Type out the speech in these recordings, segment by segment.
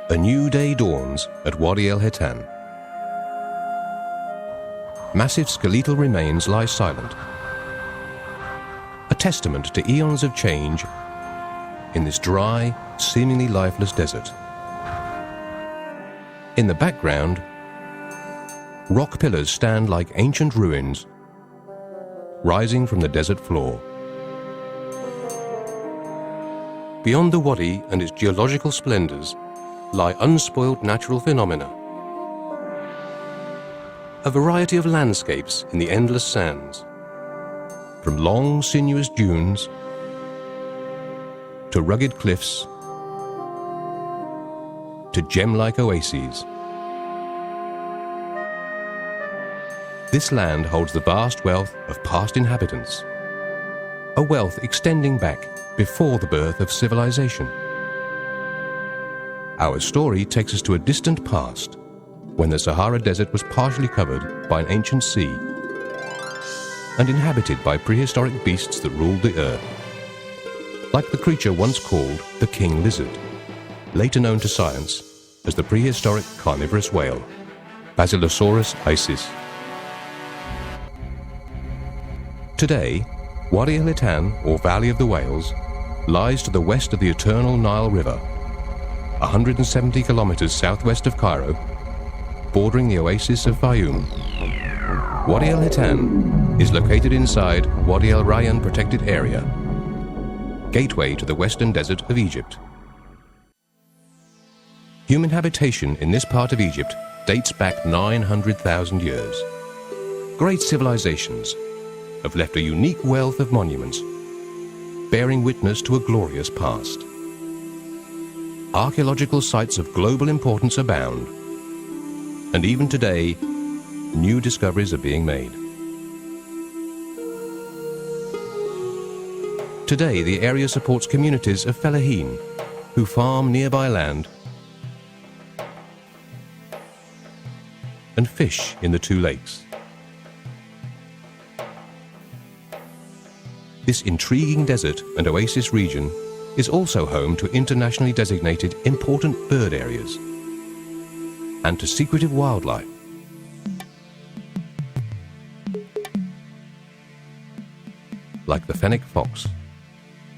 A new day dawns at Wadi Al-Hitan. Massive skeletal remains lie silent, a testament to eons of change in this dry, seemingly lifeless desert. In the background, rock pillars stand like ancient ruins rising from the desert floor. Beyond the wadi and its geological splendors lie unspoiled natural phenomena. A variety of landscapes in the endless sands, from long, sinuous dunes to rugged cliffs to gem-like oases. This land holds the vast wealth of past inhabitants, a wealth extending back before the birth of civilization. Our story takes us to a distant past, when the Sahara Desert was partially covered by an ancient sea and inhabited by prehistoric beasts that ruled the earth, like the creature once called the king lizard, later known to science as the prehistoric carnivorous whale, Basilosaurus isis. Today, Wadi Al-Hitan, or Valley of the Whales, lies to the west of the eternal Nile River, 170 kilometers southwest of Cairo, bordering the oasis of Fayoum. Wadi Al-Hitan is located inside Wadi Al-Rayan protected area, gateway to the western desert of Egypt. Human habitation in this part of Egypt dates back 900,000 years. Great civilizations have left a unique wealth of monuments, bearing witness to a glorious past. Archaeological sites of global importance abound, and even today, new discoveries are being made. Today, the area supports communities of fellahin who farm nearby land and fish in the two lakes. This intriguing desert and oasis region is also home to internationally designated important bird areas and to secretive wildlife. Like the fennec fox,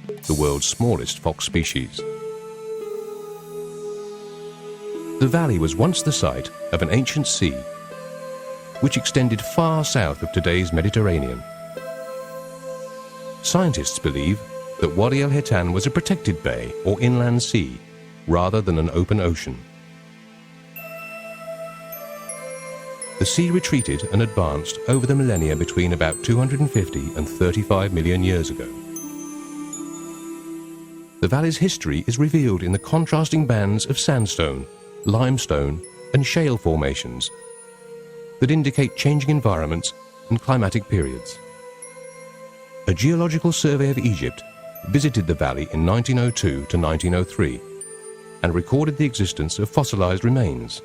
the world's smallest fox species. The valley was once the site of an ancient sea, which extended far south of today's Mediterranean. Scientists believe that Wadi Al-Hitan was a protected bay or inland sea, rather than an open ocean. The sea retreated and advanced over the millennia between about 250 and 35 million years ago. The valley's history is revealed in the contrasting bands of sandstone, limestone, and shale formations that indicate changing environments and climatic periods. A Geological Survey of Egypt visited the valley in 1902 to 1903 and recorded the existence of fossilized remains.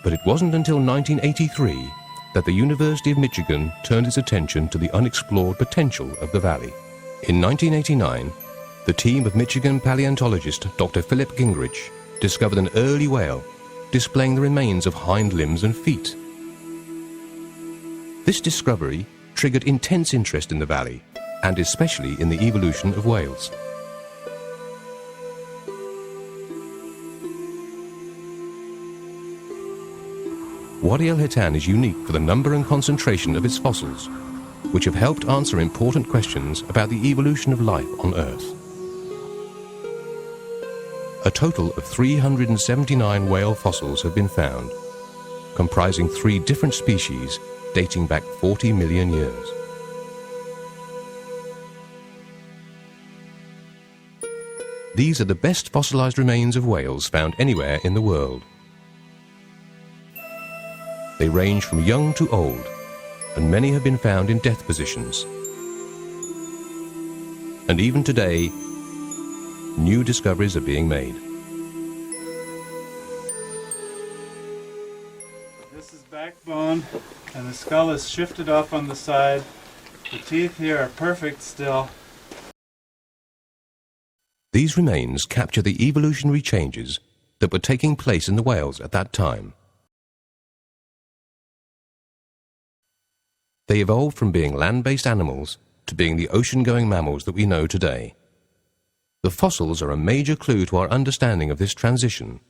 But it wasn't until 1983 that the University of Michigan turned its attention to the unexplored potential of the valley. In 1989, the team of Michigan paleontologist Dr. Philip Gingrich discovered an early whale displaying the remains of hind limbs and feet. This discovery triggered intense interest in the valley, and especially in the evolution of whales. Wadi Al-Hitan is unique for the number and concentration of its fossils, which have helped answer important questions about the evolution of life on Earth. A total of 379 whale fossils have been found, comprising 3 different species dating back 40 million years. These are the best fossilized remains of whales found anywhere in the world. They range from young to old, and many have been found in death positions. And even today, new discoveries are being made. This is backbone, and the skull is shifted off on the side. The teeth here are perfect still. These remains capture the evolutionary changes that were taking place in the whales at that time. They evolved from being land-based animals to being the ocean-going mammals that we know today. The fossils are a major clue to our understanding of this transition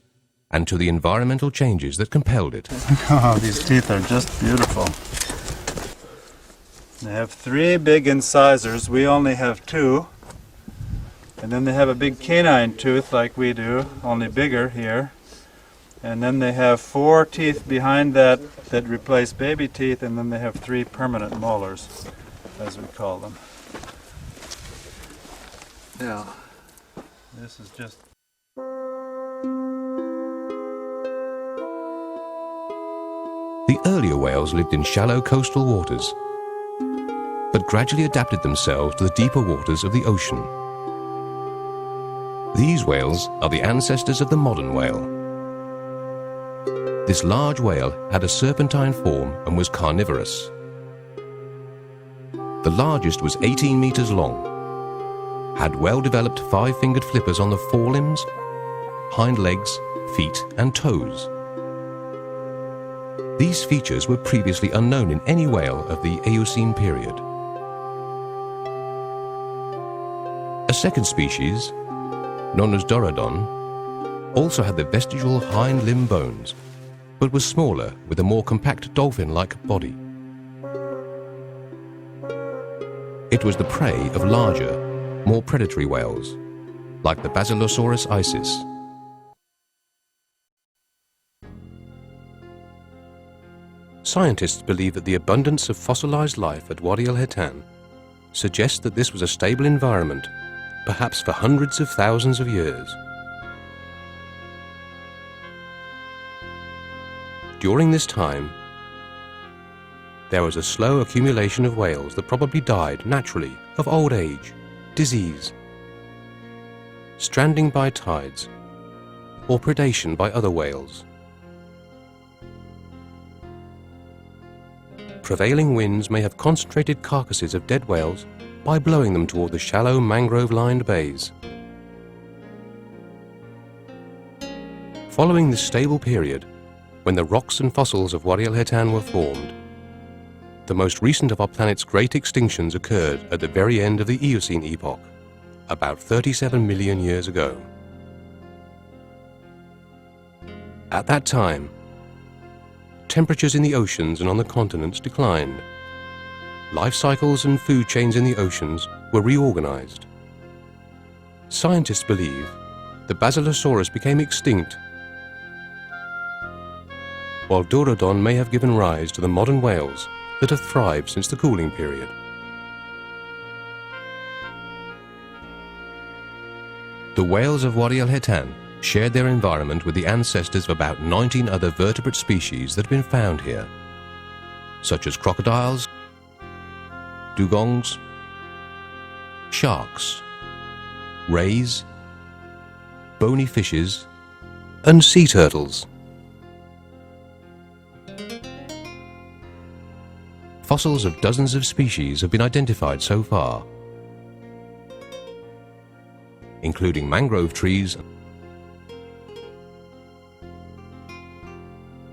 and to the environmental changes that compelled it. Oh, these teeth are just beautiful. They have 3 big incisors. We only have 2. And then they have a big canine tooth like we do, only bigger here. And then they have 4 teeth behind that replace baby teeth, and then they have 3 permanent molars, as we call them. Now, this is just... The earlier whales lived in shallow coastal waters, but gradually adapted themselves to the deeper waters of the ocean. These whales are the ancestors of the modern whale. This large whale had a serpentine form and was carnivorous. The largest was 18 meters long, had well-developed 5-fingered flippers on the forelimbs, hind legs, feet, and toes. These features were previously unknown in any whale of the Eocene period. A second species, known as Dorodon, also had the vestigial hind limb bones, but was smaller with a more compact dolphin-like body. It was the prey of larger, more predatory whales, like the Basilosaurus isis. Scientists believe that the abundance of fossilized life at Wadi Al-Hitan suggests that this was a stable environment, perhaps for hundreds of thousands of years. During this time, there was a slow accumulation of whales that probably died naturally of old age, disease, stranding by tides, or predation by other whales. Prevailing winds may have concentrated carcasses of dead whales by blowing them toward the shallow mangrove-lined bays. Following this stable period, when the rocks and fossils of Wadi Al-Hitan were formed, the most recent of our planet's great extinctions occurred at the very end of the Eocene epoch, about 37 million years ago. At that time, temperatures in the oceans and on the continents declined. Life cycles and food chains in the oceans were reorganized. Scientists believe the Basilosaurus became extinct, while Dorodon may have given rise to the modern whales that have thrived since the cooling period. The whales of Wadi Al-Hitan shared their environment with the ancestors of about 19 other vertebrate species that have been found here, such as crocodiles, dugongs, sharks, rays, bony fishes, and sea turtles. Fossils of dozens of species have been identified so far, including mangrove trees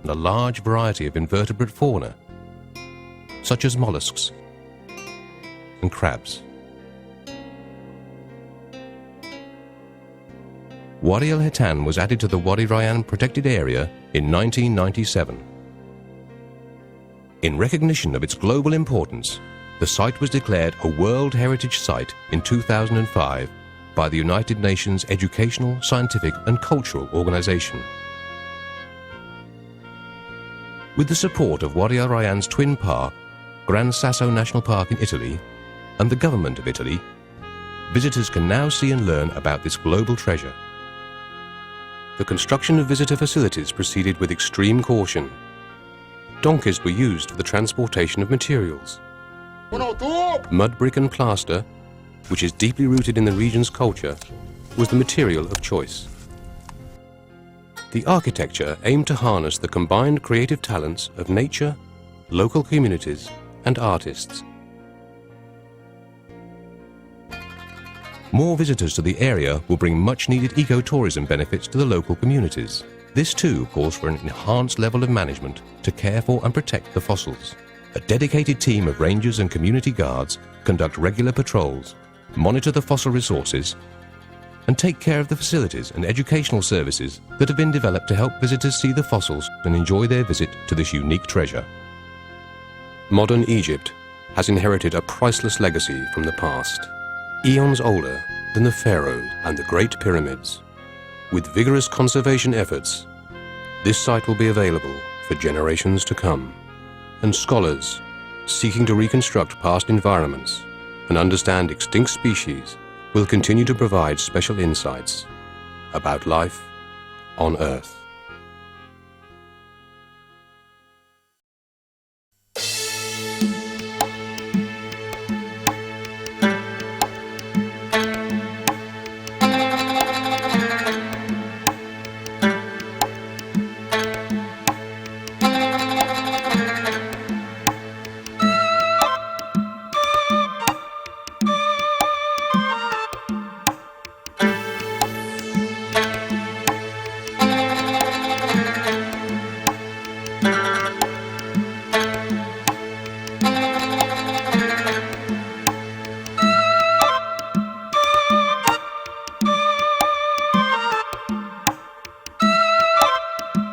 and a large variety of invertebrate fauna, such as mollusks and crabs. Wadi Al-Hitan was added to the Wadi Al-Rayan protected area in 1997. In recognition of its global importance, the site was declared a World Heritage Site in 2005 by the United Nations Educational, Scientific and Cultural Organization. With the support of Wadi Al-Rayan's twin park, Gran Sasso National Park in Italy, and the government of Italy, visitors can now see and learn about this global treasure. The construction of visitor facilities proceeded with extreme caution. Donkeys were used for the transportation of materials. Mud brick and plaster, which is deeply rooted in the region's culture, was the material of choice. The architecture aimed to harness the combined creative talents of nature, local communities, and artists. More visitors to the area will bring much-needed ecotourism benefits to the local communities. This too calls for an enhanced level of management to care for and protect the fossils. A dedicated team of rangers and community guards conduct regular patrols, monitor the fossil resources, and take care of the facilities and educational services that have been developed to help visitors see the fossils and enjoy their visit to this unique treasure. Modern Egypt has inherited a priceless legacy from the past, eons older than the pharaohs and the Great Pyramids. With vigorous conservation efforts, this site will be available for generations to come, and scholars seeking to reconstruct past environments and understand extinct species will continue to provide special insights about life on Earth.